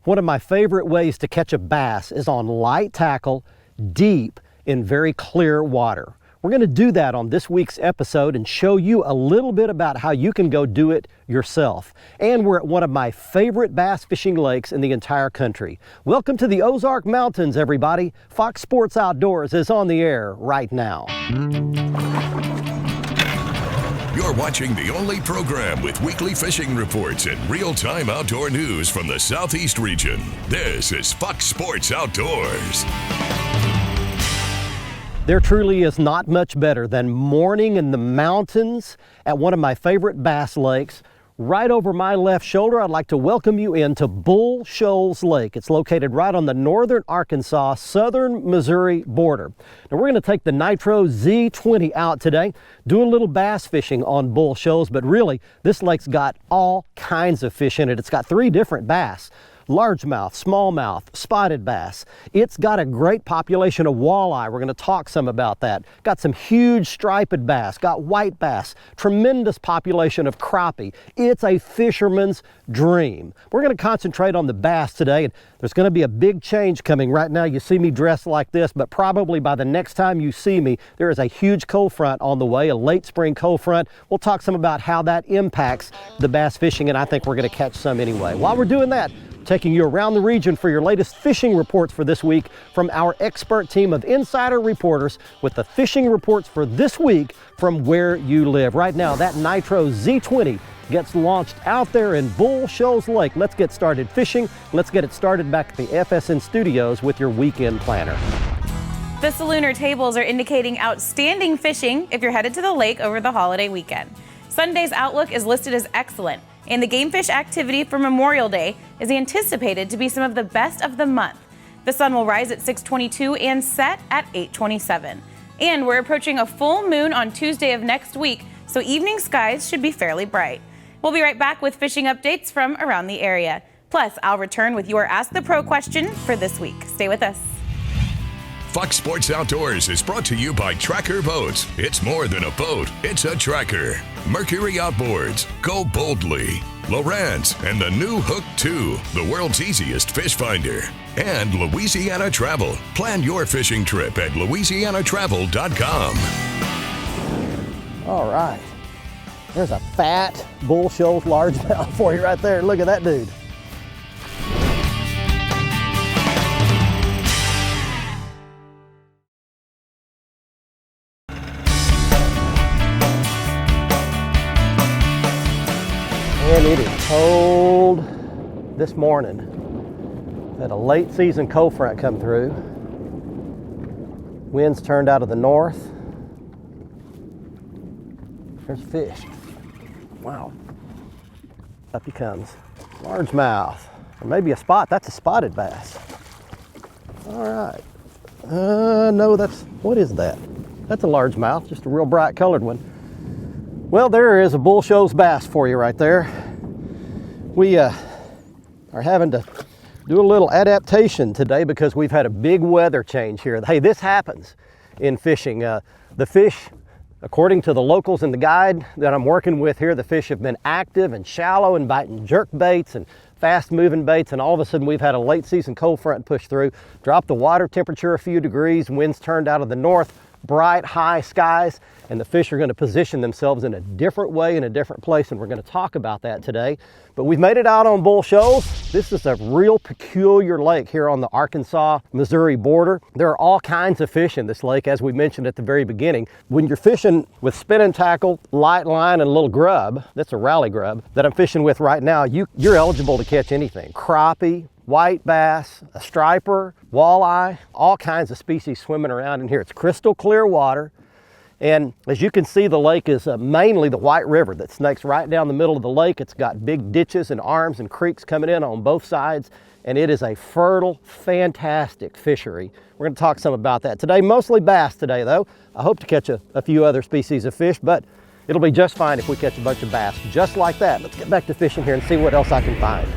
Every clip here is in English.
One of my favorite ways to catch a bass is on light tackle, deep in very clear water. We're going to do that on this week's episode and show you a little bit about how you can go do it yourself. And we're at one of my favorite bass fishing lakes in the entire country. Welcome to the Ozark Mountains, everybody. Fox Sports Outdoors is on the air right now. You're watching the only program with weekly fishing reports and real-time outdoor news from the Southeast region. This is Fox Sports Outdoors. There truly is not much better than morning in the mountains at one of my favorite bass lakes. Right over my left shoulder, I'd like to welcome you into Bull Shoals Lake. It's located right on the northern Arkansas, southern Missouri border. Now we're going to take the Nitro Z20 out today, do a little bass fishing on Bull Shoals, but really this lake's got all kinds of fish in it. It's got 3 different bass. Largemouth, smallmouth, spotted bass. It's got a great population of walleye. We're going to talk some about that. Got some huge striped bass, got white bass, tremendous population of crappie. It's a fisherman's dream. We're going to concentrate on the bass today, and there's going to be a big change coming. Right now you see me dressed like this, but probably by the next time you see me, there is a huge cold front on the way, a late spring cold front. We'll talk some about how that impacts the bass fishing, and I think we're going to catch some anyway. While we're doing that, taking you around the region for your latest fishing reports for this week from our expert team of insider reporters with the fishing reports for this week from where you live. Right now, that Nitro Z20 gets launched out there in Bull Shoals Lake. Let's get started fishing. Let's get it started back at the FSN studios with your weekend planner. The Salooner tables are indicating outstanding fishing if you're headed to the lake over the holiday weekend. Sunday's outlook is listed as excellent, and the game fish activity for Memorial Day is anticipated to be some of the best of the month. The sun will rise at 6:22 and set at 8:27. And we're approaching a full moon on Tuesday of next week, so evening skies should be fairly bright. We'll be right back with fishing updates from around the area. Plus, I'll return with your Ask the Pro question for this week. Stay with us. Fox Sports Outdoors is brought to you by Tracker Boats. It's more than a boat, it's a tracker. Mercury Outboards, go boldly. LOWRANCE and the new Hook 2, the world's easiest fish finder. And Louisiana Travel. Plan your fishing trip at louisianatravel.com. All right, there's a fat Bull Shoals largemouth for you right there. Look at that dude. And it is cold this morning. Had a late season cold front come through. Winds turned out of the north. There's fish. Wow. Up he comes. Largemouth. Or maybe a spot. That's a spotted bass. All right. No, what is that? That's a largemouth, just a real bright colored one. Well, there is a Bull Shoals bass for you right there. We are having to do a little adaptation today because we've had a big weather change here. Hey, this happens in fishing. The fish, according to the locals in the guide that I'm working with here, the fish have been active and shallow and biting jerk baits and fast moving baits, and all of a sudden we've had a late season cold front push through, dropped the water temperature a few degrees, winds turned out of the north, bright high skies, and the fish are going to position themselves in a different way in a different place, and we're going to talk about that today. But we've made it out on Bull Shoals. This is a real peculiar lake here on the Arkansas-Missouri border. There are all kinds of fish in this lake, as we mentioned at the very beginning. When you're fishing with spinning tackle, light line, and a little grub, that's a rally grub that I'm fishing with right now, you're eligible to catch anything. Crappie, white bass, a striper, walleye, all kinds of species swimming around in here. It's crystal clear water. And as you can see, the lake is mainly the White River that snakes right down the middle of the lake. It's got big ditches and arms and creeks coming in on both sides. And it is a fertile, fantastic fishery. We're going to talk some about that today. Mostly bass today, though. I hope to catch a few other species of fish, but it'll be just fine if we catch a bunch of bass just like that. Let's get back to fishing here and see what else I can find.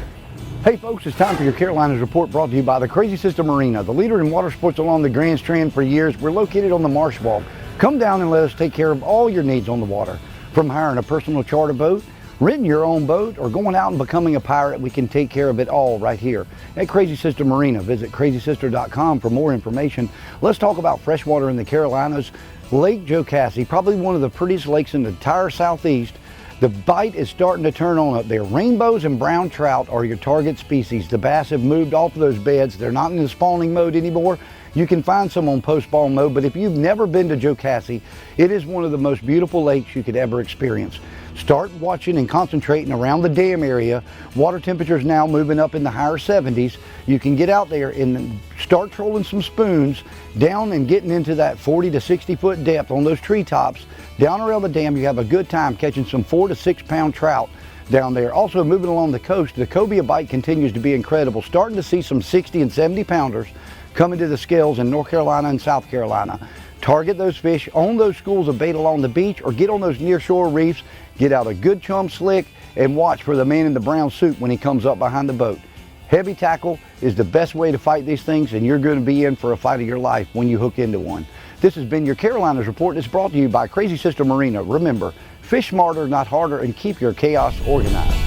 Hey folks, it's time for your Carolinas Report, brought to you by the Crazy Sister Marina, the leader in water sports along the Grand Strand for years. We're located on the Marsh Walk. Come down and let us take care of all your needs on the water. From hiring a personal charter boat, renting your own boat, or going out and becoming a pirate, we can take care of it all right here at Crazy Sister Marina. Visit crazysister.com for more information. Let's talk about freshwater in the Carolinas. Lake Jocassee, probably one of the prettiest lakes in the entire Southeast. The bite is starting to turn on up there. Rainbows and brown trout are your target species. The bass have moved off of those beds. They're not in the spawning mode anymore. You can find some on post-spawn mode, but if you've never been to Jocassee, it is one of the most beautiful lakes you could ever experience. Start watching and concentrating around the dam area. Water temperatures now moving up in the higher 70s. You can get out there and start trolling some spoons down and getting into that 40 to 60 foot depth on those treetops. Down around the dam, you have a good time catching some 4 to 6 pound trout down there. Also moving along the coast, the cobia bite continues to be incredible. Starting to see some 60 and 70 pounders coming to the scales in North Carolina and South Carolina. Target those fish on those schools of bait along the beach, or get on those near shore reefs, get out a good chum slick, and watch for the man in the brown suit when he comes up behind the boat. Heavy tackle is the best way to fight these things, and you're going to be in for a fight of your life when you hook into one. This has been your Carolinas Report. It's brought to you by Crazy Sister Marina. Remember, fish smarter, not harder, and keep your chaos organized.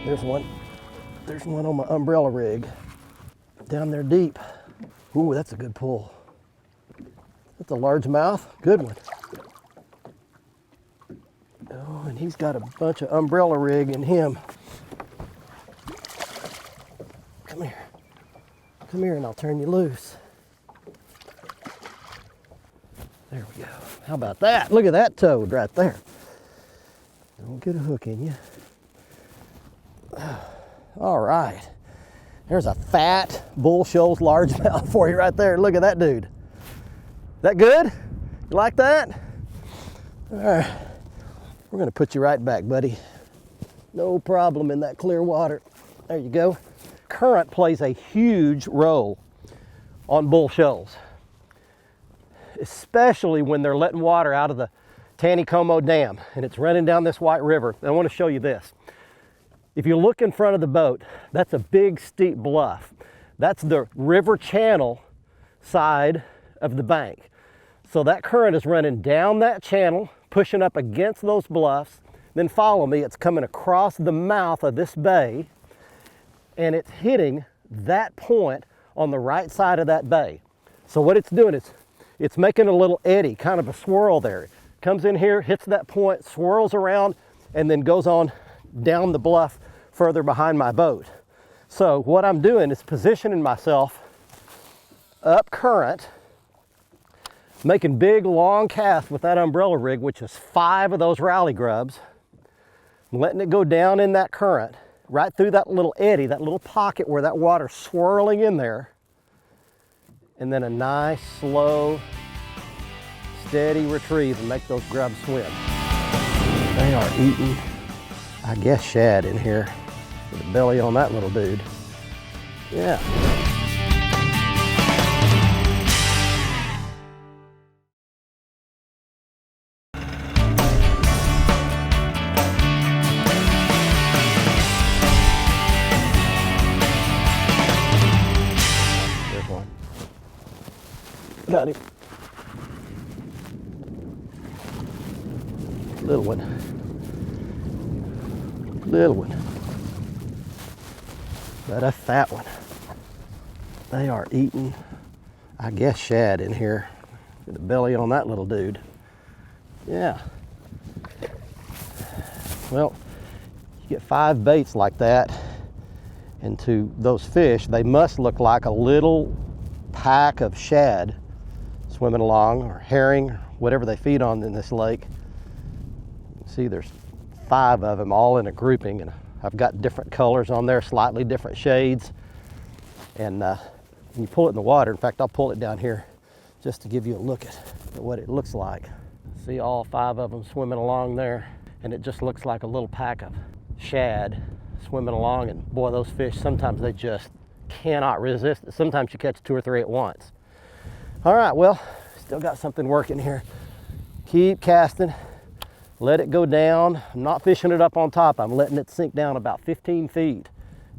There's one on my umbrella rig down there deep. Ooh, that's a good pull. That's a largemouth, good one. Oh, and he's got a bunch of umbrella rig in him. Come here and I'll turn you loose. There we go. How about that? Look at that toad right there. Don't get a hook in you. All right, there's a fat bull shoals largemouth for you right there. Look at that dude. That good? You like that? All right, we're gonna put you right back, buddy. No problem in that clear water. There you go. Current plays a huge role on bull shoals, especially when they're letting water out of the Taneycomo Dam and it's running down this White River. I want to show you this. If you look in front of the boat, that's a big steep bluff. That's the river channel side of the bank. So that current is running down that channel, pushing up against those bluffs. Then follow me, it's coming across the mouth of this bay, and it's hitting that point on the right side of that bay. So what it's doing is it's making a little eddy, kind of a swirl there. It comes in here, hits that point, swirls around, and then goes on down the bluff further behind my boat. So what I'm doing is positioning myself up current, making big long casts with that umbrella rig, which is 5 of those rally grubs, letting it go down in that current, right through that little eddy, that little pocket where that water's swirling in there, and then a nice, slow, steady retrieve and make those grubs swim. They are eating, I guess, shad in here. With a belly on that little dude. Yeah. There's one. Got him. Little one. Little one. But a fat one. They are eating, I guess, shad in here. With a belly on that little dude. Yeah. Well, you get 5 baits like that, and to those fish, they must look like a little pack of shad swimming along, or herring, or whatever they feed on in this lake. See, there's 5 of them all in a grouping, and I've got different colors on there, slightly different shades. And when you pull it in the water, in fact, I'll pull it down here just to give you a look at what it looks like. See all 5 of them swimming along there, and it just looks like a little pack of shad swimming along. And boy, those fish, sometimes they just cannot resist it. Sometimes you catch 2 or 3 at once. All right, well, still got something working here. Keep casting. Let it go down. I'm not fishing it up on top. I'm letting it sink down about 15 feet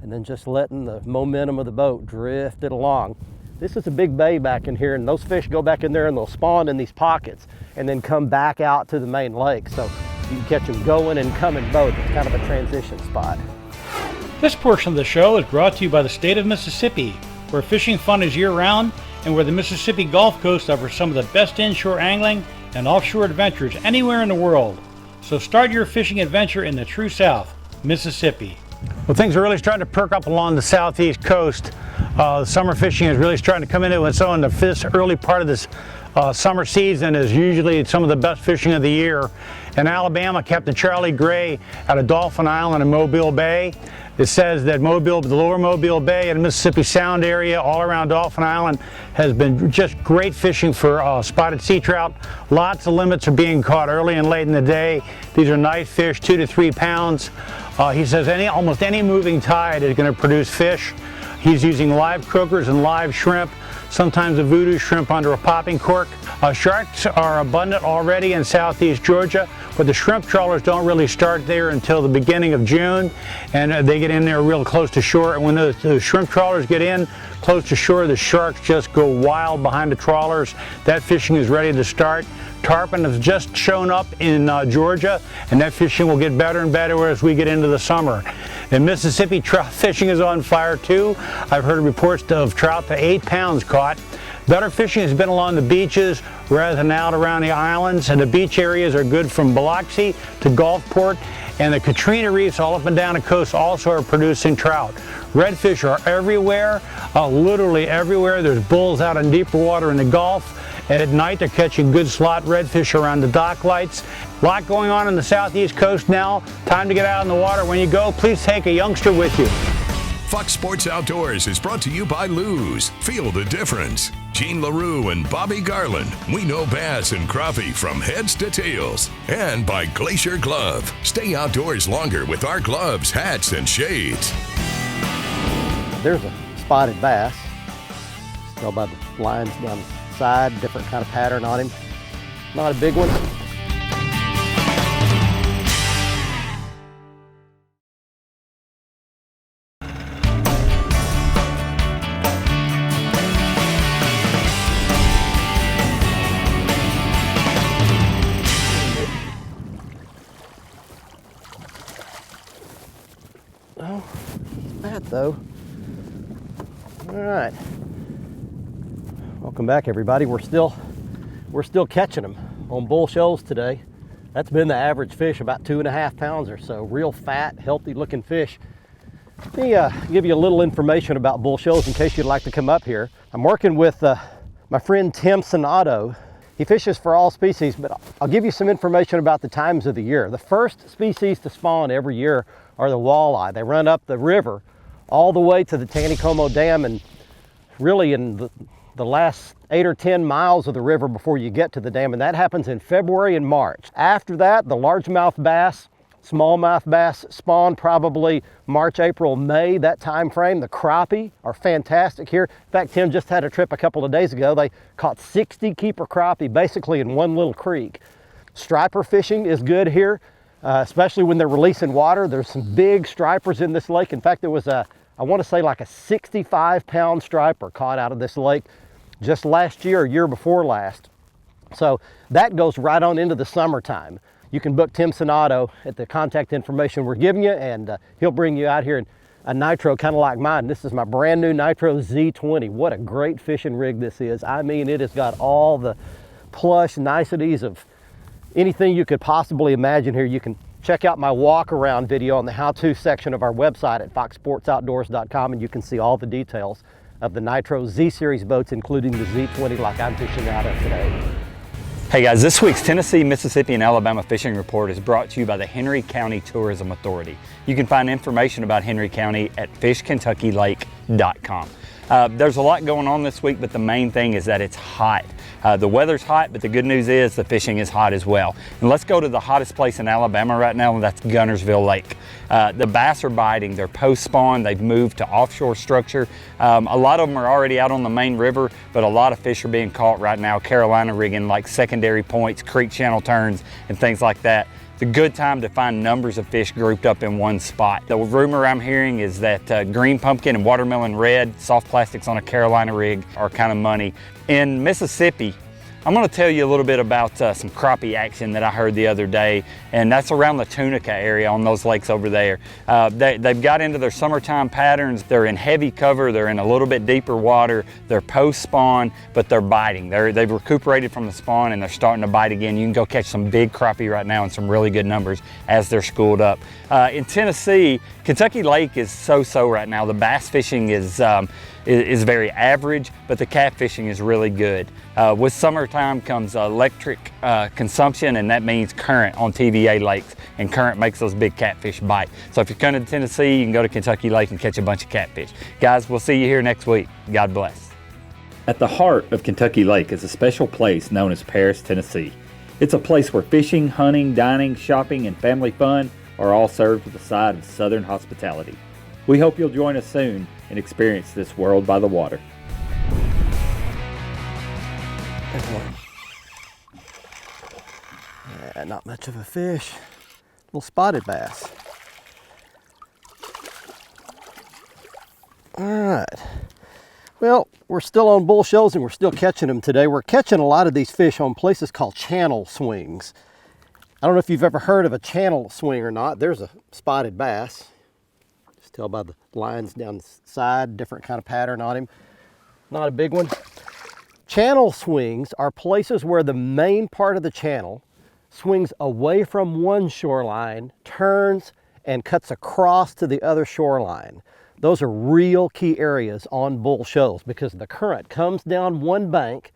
and then just letting the momentum of the boat drift it along. This is a big bay back in here, and those fish go back in there and they'll spawn in these pockets and then come back out to the main lake. So you can catch them going and coming both. It's kind of a transition spot. This portion of the show is brought to you by the state of Mississippi, where fishing fun is year-round and where the Mississippi Gulf Coast offers some of the best inshore angling and offshore adventures anywhere in the world. So start your fishing adventure in the true South, Mississippi. Well, things are really starting to perk up along the southeast coast. Summer fishing is really starting to come into it. So in the early part of this summer season is usually some of the best fishing of the year. In Alabama, Captain Charlie Gray out of Dolphin Island in Mobile Bay. It says that the lower Mobile Bay and Mississippi Sound area all around Dolphin Island has been just great fishing for spotted sea trout. Lots of limits are being caught early and late in the day. These are nice fish, 2 to 3 pounds. He says almost any moving tide is going to produce fish. He's using live croakers and live shrimp, sometimes a voodoo shrimp under a popping cork. Sharks are abundant already in southeast Georgia, but the shrimp trawlers don't really start there until the beginning of June, and they get in there real close to shore. And when the shrimp trawlers get in close to shore, the sharks just go wild behind the trawlers. That fishing is ready to start. Tarpon has just shown up in Georgia, and that fishing will get better and better as we get into the summer. In Mississippi, trout fishing is on fire too. I've heard reports of trout to 8 pounds caught. Better fishing has been along the beaches rather than out around the islands, and the beach areas are good from Biloxi to Gulfport, and the Katrina reefs all up and down the coast also are producing trout. Redfish are everywhere, literally everywhere. There's bulls out in deeper water in the Gulf, and at night they're catching good slot redfish around the dock lights. A lot going on the southeast coast now. Time to get out in the water. When you go, please take a youngster with you. Fox Sports Outdoors is brought to you by Lou's. Feel the difference. Gene LaRue and Bobby Garland. We know bass and crappie from heads to tails. And by Glacier Glove. Stay outdoors longer with our gloves, hats, and shades. There's a spotted bass. Tell by the lines down the side, different kind of pattern on him. Not a big one. Oh, he's fat though. All right. Welcome back, everybody. We're still catching them on bull shoals today. That's been the average fish, about 2.5 pounds or so. Real fat, healthy looking fish. Let me give you a little information about bull shoals in case you'd like to come up here. I'm working with my friend Tim Sonato. He fishes for all species, but I'll give you some information about the times of the year. The first species to spawn every year are the walleye. They run up the river all the way to the Taneycomo Dam, and really in the last 8 or 10 miles of the river before you get to the dam, and that happens in February and March. After that, the largemouth bass, smallmouth bass spawn probably March, April, May, that time frame. The crappie are fantastic here. In fact, Tim just had a trip a couple of days ago. They caught 60 keeper crappie basically in one little creek. Striper fishing is good here, especially when they're releasing water. There's some big stripers in this lake. In fact, there was I want to say like a 65-pound striper caught out of this lake just last year or year before last. So that goes right on into the summertime. You can book Tim Sonato at the contact information we're giving you, and he'll bring you out here in a nitro kind of like mine. This is my brand new Nitro Z20. What a great fishing rig this is. I mean, it has got all the plush niceties of anything you could possibly imagine here. You can check out my walk around video on the how-to section of our website at foxsportsoutdoors.com, and you can see all the details of the Nitro Z Series boats, including the Z20 like I'm fishing out of today. Hey guys, this week's Tennessee, Mississippi, and Alabama Fishing Report is brought to you by the Henry County Tourism Authority. You can find information about Henry County at fishkentuckylake.com. There's a lot going on this week, but the main thing is that it's hot. The weather's hot, but the good news is the fishing is hot as well. And let's go to the hottest place in Alabama right now, and that's Gunnersville Lake. The bass are biting. They're post-spawn. They've moved to offshore structure. A lot of them are already out on the main river, but a lot of fish are being caught right now, Carolina rigging, like secondary points, creek channel turns, and things like that. It's a good time to find numbers of fish grouped up in one spot. The rumor I'm hearing is that green pumpkin and watermelon red, soft plastics on a Carolina rig are kind of money. In Mississippi, I'm going to tell you a little bit about some crappie action that I heard the other day, and that's around the Tunica area on those lakes over there. They've got into their summertime patterns. They're in heavy cover, they're in a little bit deeper water, they're post-spawn, but they're biting. They've recuperated from the spawn and they're starting to bite again. You can go catch some big crappie right now in some really good numbers as they're schooled up. In Tennessee, Kentucky Lake is so-so right now. The bass fishing is very average, but the catfishing is really good. With summertime comes electric consumption, and that means current on TVA lakes, and current makes those big catfish bite. So if you're coming to Tennessee, you can go to Kentucky Lake and catch a bunch of catfish. Guys, we'll see you here next week. God bless. At the heart of Kentucky Lake is a special place known as Paris, Tennessee. It's a place where fishing, hunting, dining, shopping, and family fun are all served with a side of Southern hospitality. We hope you'll join us soon and experience this world by the water. There's one. Yeah, not much of a fish. Little spotted bass. All right. Well, we're still on bull shoals and we're still catching them today. We're catching a lot of these fish on places called channel swings. I don't know if you've ever heard of a channel swing or not. There's a spotted bass. Just tell by the lines down the side, different kind of pattern on him. Not a big one. Channel swings are places where the main part of the channel swings away from one shoreline, turns, and cuts across to the other shoreline. Those are real key areas on bull shoals because the current comes down one bank,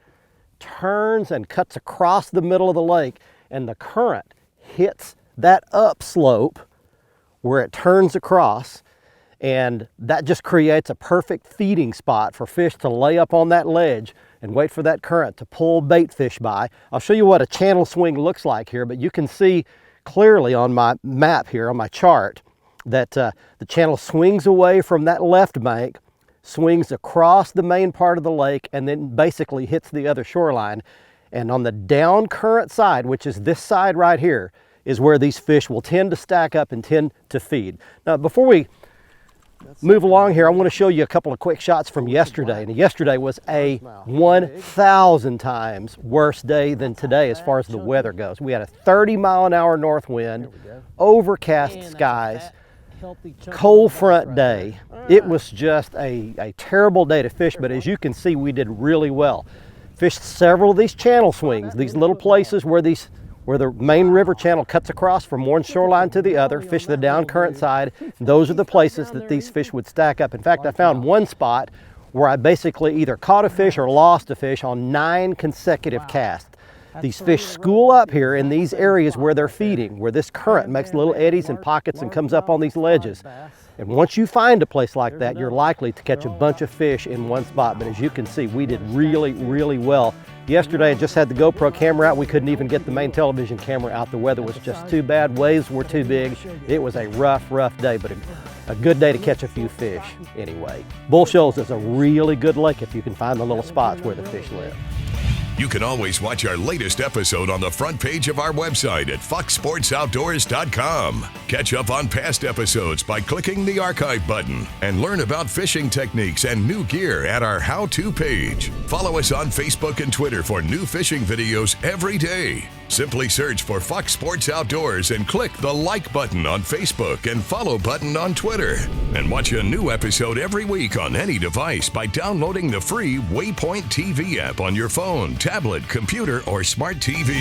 turns and cuts across the middle of the lake, and the current hits that upslope where it turns across, and that just creates a perfect feeding spot for fish to lay up on that ledge and wait for that current to pull bait fish by. I'll show you what a channel swing looks like here, but you can see clearly on my map here, on my chart, that the channel swings away from that left bank, swings across the main part of the lake, and then basically hits the other shoreline. And on the down current side, which is this side right here, is where these fish will tend to stack up and tend to feed. Now, before we move along here, I want to show you a couple of quick shots from yesterday. And yesterday was a 1,000 times worse day than today as far as the weather goes. We had a 30-mile-an-hour north wind, overcast skies, cold front day. It was just a terrible day to fish, but as you can see, we did really well. Fished several of these channel swings, these little places where the main river channel cuts across from one shoreline to the other, fish the down current side. Those are the places that these fish would stack up. In fact, I found one spot where I basically either caught a fish or lost a fish on 9 consecutive casts. These fish school up here in these areas where they're feeding, where this current makes little eddies and pockets and comes up on these ledges. And once you find a place like that, you're likely to catch a bunch of fish in one spot. But as you can see, we did really, really well. Yesterday, I just had the GoPro camera out. We couldn't even get the main television camera out. The weather was just too bad. Waves were too big. It was a rough day, but a good day to catch a few fish anyway. Bull Shoals is a really good lake if you can find the little spots where the fish live. You can always watch our latest episode on the front page of our website at foxsportsoutdoors.com. Catch up on past episodes by clicking the archive button and learn about fishing techniques and new gear at our how-to page. Follow us on Facebook and Twitter for new fishing videos every day. Simply search for Fox Sports Outdoors and click the like button on Facebook and follow button on Twitter. And watch a new episode every week on any device by downloading the free WAYPOINT TV app on your phone, tablet, computer, or smart TV.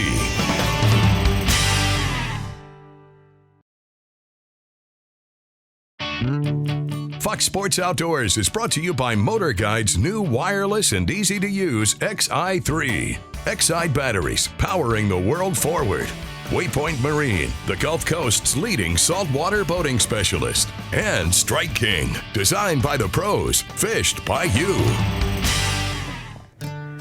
Fox Sports Outdoors is brought to you by MotorGuide's new wireless and easy-to-use XI3. XI batteries, powering the world forward. WAYPOINT Marine, the Gulf Coast's leading saltwater boating specialist. And Strike King, designed by the pros, fished by you.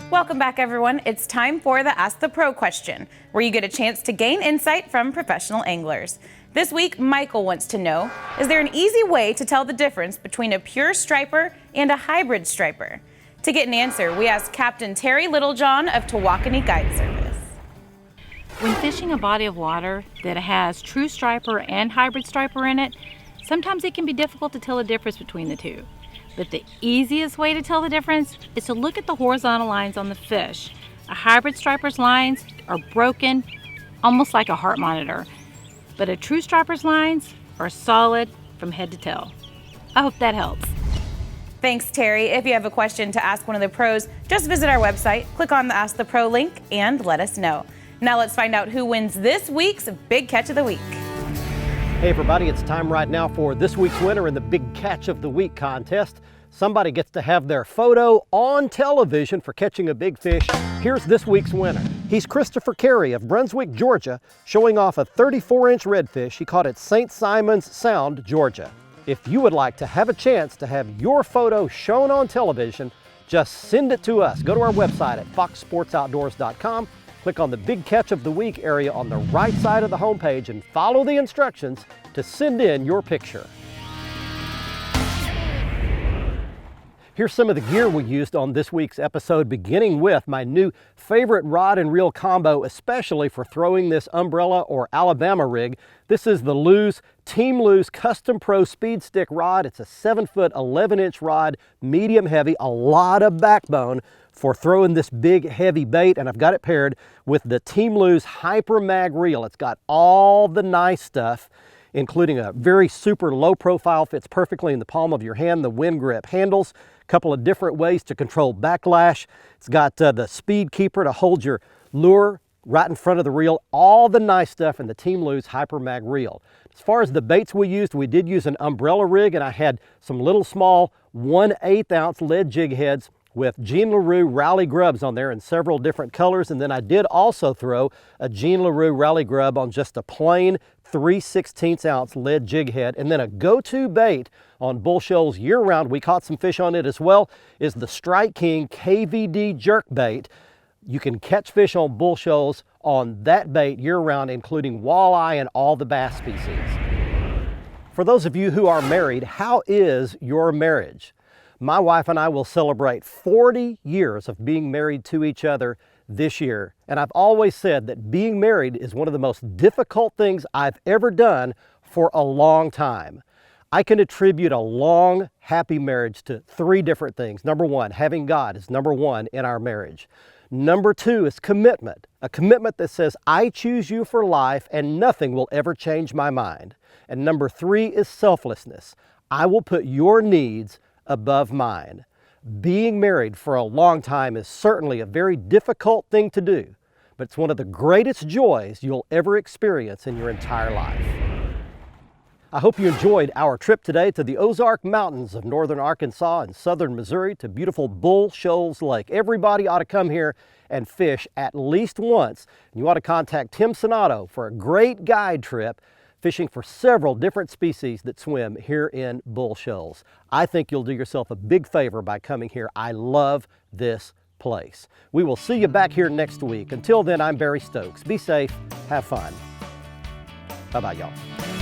Welcome back, everyone. It's time for the Ask the Pro question, where you get a chance to gain insight from professional anglers. This week, Michael wants to know, is there an easy way to tell the difference between a pure striper and a hybrid striper? To get an answer, we asked Captain Terry Littlejohn of Tawakoni Guide Service. When fishing a body of water that has true striper and hybrid striper in it, sometimes it can be difficult to tell the difference between the two. But the easiest way to tell the difference is to look at the horizontal lines on the fish. A hybrid striper's lines are broken, almost like a heart monitor, but a true striper's lines are solid from head to tail. I hope that helps. Thanks, Terry. If you have a question to ask one of the pros, just visit our website, click on the Ask the Pro link, and let us know. Now let's find out who wins this week's Big Catch of the Week. Hey everybody, it's time right now for this week's winner in the Big Catch of the Week contest. Somebody gets to have their photo on television for catching a big fish. Here's this week's winner. He's Christopher Carey of Brunswick, Georgia, showing off a 34-inch redfish he caught at St. Simon's Sound, Georgia. If you would like to have a chance to have your photo shown on television, just send it to us. Go to our website at foxsportsoutdoors.com. Click on the Big Catch of the Week area on the right side of the homepage and follow the instructions to send in your picture. Here's some of the gear we used on this week's episode, beginning with my new favorite rod and reel combo, especially for throwing this umbrella or Alabama rig. This is the Lew's Team Lew's Custom Pro Speed Stick rod. It's a 7-foot, 11-inch rod, medium heavy, a lot of backbone for throwing this big heavy bait, and I've got it paired with the Team Lew's Hyper Mag reel. It's got all the nice stuff, including a very super low profile, fits perfectly in the palm of your hand, the wind grip handles, a couple of different ways to control backlash. It's got the speed keeper to hold your lure right in front of the reel, all the nice stuff in the Team Lew's Hyper Mag reel. As far as the baits we used, we did use an umbrella rig, and I had some little small 1/8 ounce lead jig heads with Jean LaRue Rally grubs on there in several different colors. And then I did also throw a Jean LaRue Rally grub on just a plain 3/16 ounce lead jig head. And then a go-to bait on Bull Shoals year-round, we caught some fish on it as well, is the Strike King KVD jerk bait. You can catch fish on Bull Shoals on that bait year-round, including walleye and all the bass species. For those of you who are married, how is your marriage? My wife and I will celebrate 40 years of being married to each other this year. And I've always said that being married is one of the most difficult things I've ever done for a long time. I can attribute a long, happy marriage to 3 different things. Number 1, having God is number 1 in our marriage. Number 2 is commitment, a commitment that says, I choose you for life and nothing will ever change my mind. And number 3 is selflessness. I will put your needs above mine. Being married for a long time is certainly a very difficult thing to do, but it's one of the greatest joys you'll ever experience in your entire life. I hope you enjoyed our trip today to the Ozark Mountains of northern Arkansas and southern Missouri to beautiful Bull Shoals Lake. Everybody ought to come here and fish at least once. And you ought to contact Tim Sonato for a great guide trip fishing for several different species that swim here in Bull Shoals. I think you'll do yourself a big favor by coming here. I love this place. We will see you back here next week. Until then, I'm Barry Stokes. Be safe, have fun. Bye-bye, y'all.